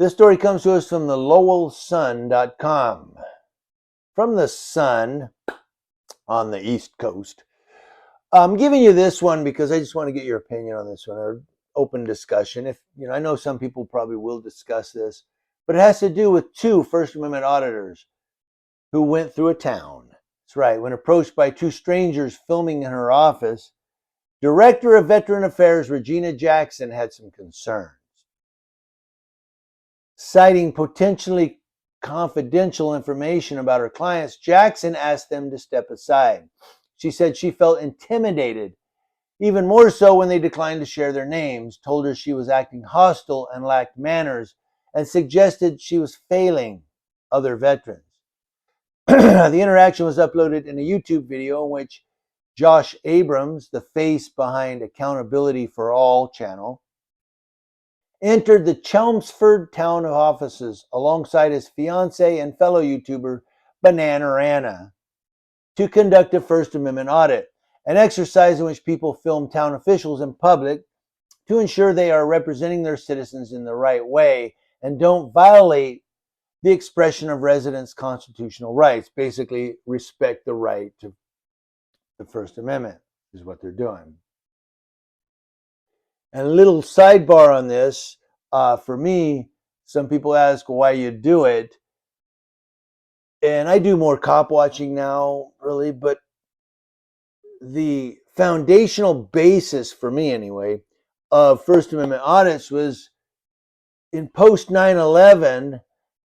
This story comes to us from the lowellsun.com. From the Sun on the East Coast. I'm giving you this one because I just want to get your opinion on this one, or open discussion. I know some people probably will discuss this, but it has to do with two First Amendment auditors who went through a town. That's right. When approached by two strangers filming in her office, Director of Veteran Affairs Regina Jackson had some concerns. Citing potentially confidential information about her clients, Jackson asked them to step aside. She said she felt intimidated, even more so when they declined to share their names, told her she was acting hostile and lacked manners, and suggested she was failing other veterans. The interaction was uploaded in a YouTube video in which Josh Abrams, the face behind Accountability for All channel, entered the Chelmsford town offices alongside his fiancée and fellow YouTuber Bananarana to conduct a First Amendment audit, an exercise in which people film town officials in public to ensure they are representing their citizens in the right way and don't violate the expression of residents' constitutional rights. Basically, respect the right to the First Amendment is what they're doing. And a little sidebar on this, for me, some people ask why you do it. And I do more cop watching now, really, but the foundational basis, for me anyway, of First Amendment audits was in post 9/11,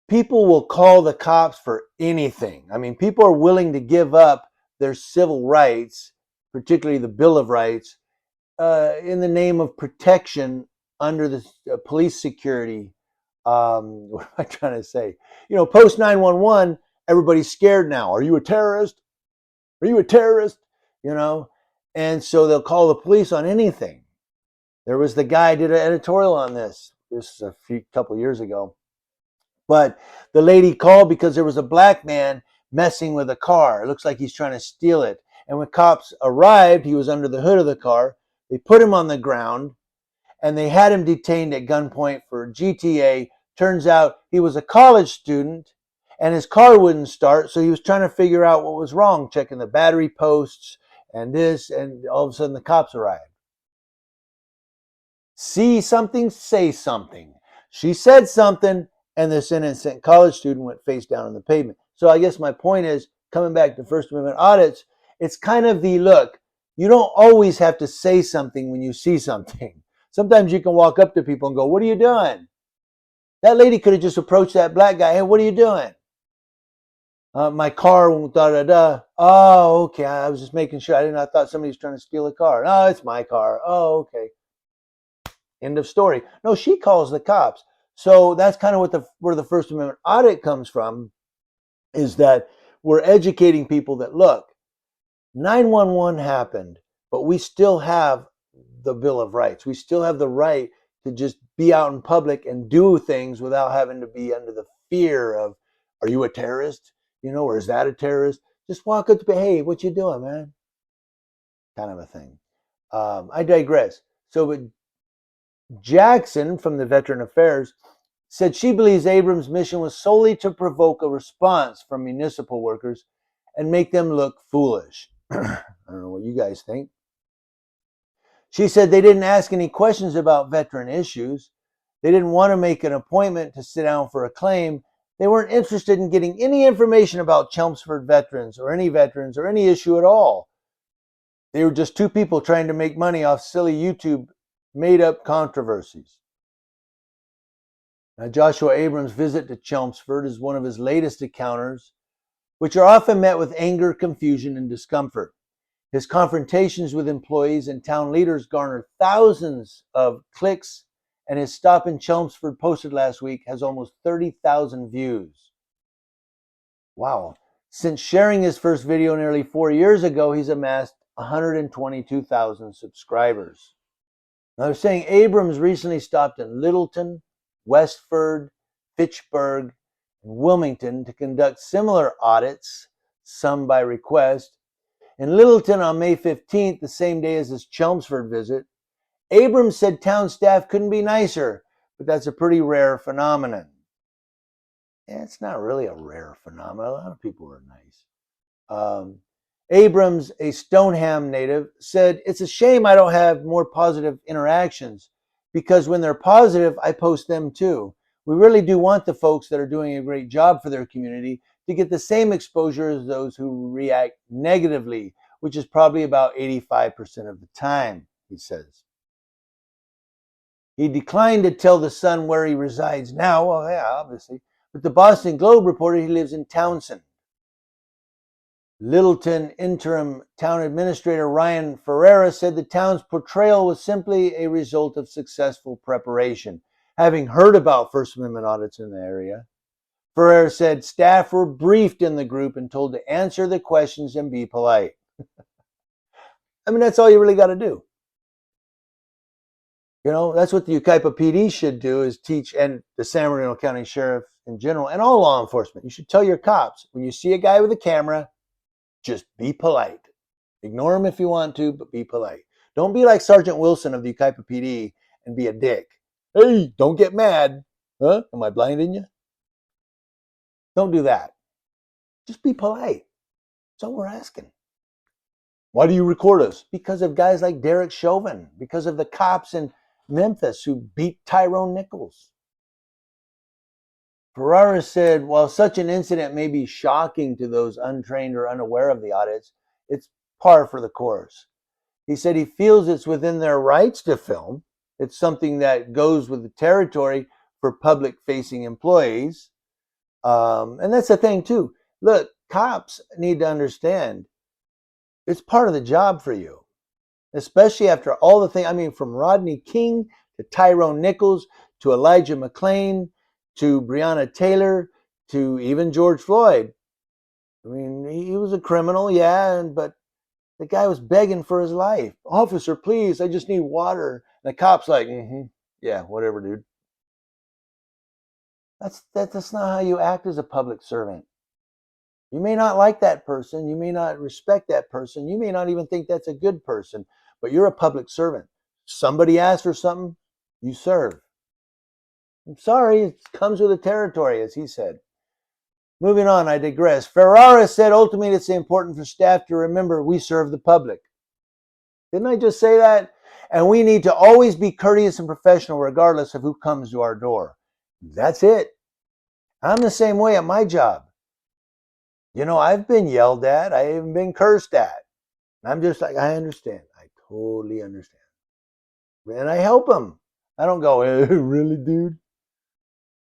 people will call the cops for anything. I mean, people are willing to give up their civil rights, particularly the Bill of Rights, in the name of protection under the police security. What am I trying to say? Post 9/11, everybody's scared now. Are you a terrorist? Are you a terrorist? And so they'll call the police on anything. There was the guy did an editorial on this. This is a couple years ago. But the lady called because there was a black man messing with a car. It looks like he's trying to steal it. And when cops arrived, he was under the hood of the car. They put him on the ground and they had him detained at gunpoint for GTA. Turns out he was a college student and his car wouldn't start. So he was trying to figure out what was wrong, checking the battery posts and this, and all of a sudden the cops arrived. See something, say something. She said something, and this innocent college student went face down on the pavement. So I guess my point is, coming back to First Amendment audits, it's kind of the look. You don't always have to say something when you see something. Sometimes you can walk up to people and go, "What are you doing?" That lady could have just approached that black guy. "Hey, what are you doing?" "My car, da-da-da." "Oh, okay. I was just making sure. I thought somebody was trying to steal a car." "No, it's my car." "Oh, okay." End of story. No, she calls the cops. So that's kind of where the First Amendment audit comes from, is that we're educating people that, look, 9/11 happened, but we still have the Bill of Rights. We still have the right to just be out in public and do things without having to be under the fear of, are you a terrorist? Or is that a terrorist? Just walk up to, "Hey, what you doing, man?" Kind of a thing. I digress. So Jackson from the Veteran Affairs said she believes Abrams' mission was solely to provoke a response from municipal workers and make them look foolish. I don't know what you guys think. She said they didn't ask any questions about veteran issues. They didn't want to make an appointment to sit down for a claim. They weren't interested in getting any information about Chelmsford veterans or any issue at all. They were just two people trying to make money off silly YouTube made-up controversies. Now, Joshua Abrams' visit to Chelmsford is one of his latest encounters, which are often met with anger, confusion, and discomfort. His confrontations with employees and town leaders garnered thousands of clicks, and his stop in Chelmsford, posted last week, has almost 30,000 views. Wow. Since sharing his first video nearly 4 years ago, he's amassed 122,000 subscribers. Now, they're saying Abrams recently stopped in Littleton, Westford, Fitchburg, and Wilmington to conduct similar audits, some by request. In Littleton on May 15th, the same day as his Chelmsford visit, Abrams said town staff couldn't be nicer, but that's a pretty rare phenomenon. Yeah, it's not really a rare phenomenon. A lot of people are nice. Abrams, a Stoneham native, said, "It's a shame I don't have more positive interactions because when they're positive, I post them too. We really do want the folks that are doing a great job for their community to get the same exposure as those who react negatively, which is probably about 85% of the time," he says. He declined to tell the Sun where he resides now. Well, yeah, obviously. But the Boston Globe reported he lives in Townsend. Littleton interim town administrator Ryan Ferreira said the town's portrayal was simply a result of successful preparation. Having heard about First Amendment audits in the area, Ferreira said staff were briefed in the group and told to answer the questions and be polite. I mean, that's all you really got to do. You know, that's what the Yucaipa PD should do, is teach, and the San Bernardino County Sheriff in general, and all law enforcement. You should tell your cops, when you see a guy with a camera, just be polite. Ignore him if you want to, but be polite. Don't be like Sergeant Wilson of the Yucaipa PD and be a dick. Hey, don't get mad. Huh? Am I blinding you? Don't do that. Just be polite. That's all we're asking. Why do you record us? Because of guys like Derek Chauvin, because of the cops in Memphis who beat Tyrone Nichols. Ferrara said, while such an incident may be shocking to those untrained or unaware of the audits, it's par for the course. He said he feels it's within their rights to film. It's something that goes with the territory for public-facing employees. And that's the thing, too. Look, cops need to understand it's part of the job for you, especially after all the things. I mean, from Rodney King to Tyrone Nichols to Elijah McClain to Breonna Taylor to even George Floyd. I mean, he was a criminal, yeah, but the guy was begging for his life. Officer, please, I just need water. And the cop's like, yeah, whatever, dude. That's not how you act as a public servant. You may not like that person. You may not respect that person. You may not even think that's a good person, but you're a public servant. Somebody asks for something, you serve. I'm sorry, it comes with the territory, as he said. Moving on, I digress. Ferrara said ultimately it's important for staff to remember we serve the public. Didn't I just say that? And we need to always be courteous and professional regardless of who comes to our door. That's it. I'm the same way at my job. You know, I've been yelled at. I even been cursed at. I'm just like, I understand. I totally understand. And I help them. I don't go, really, dude?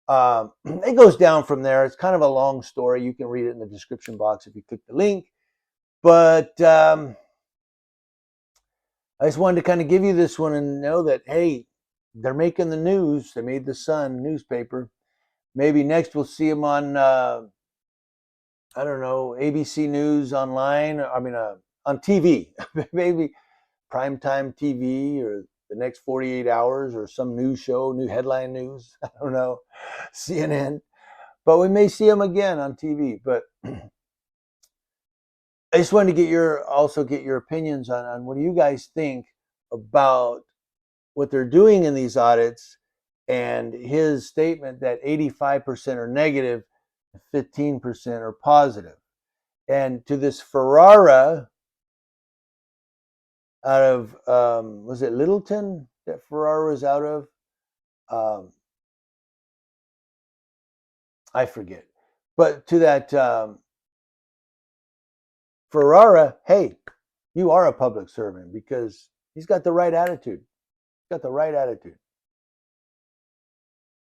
It goes down from there. It's kind of a long story. You can read it in the description box if you click the link. But I just wanted to kind of give you this one and know that, hey, they're making the news. They made the Sun newspaper. Maybe next we'll see them on, I don't know, ABC News online. I mean, on TV. Maybe primetime TV or the next 48 hours or some news show, new headline news. I don't know, CNN. But we may see them again on TV. But I just wanted to also get your opinions on what do you guys think about what they're doing in these audits and his statement that 85% are negative, 15% are positive. And to this Ferrara out of, was it Littleton that Ferrara was out of? I forget. But to that Ferrara, hey, you are a public servant because he's got the right attitude. He's got the right attitude.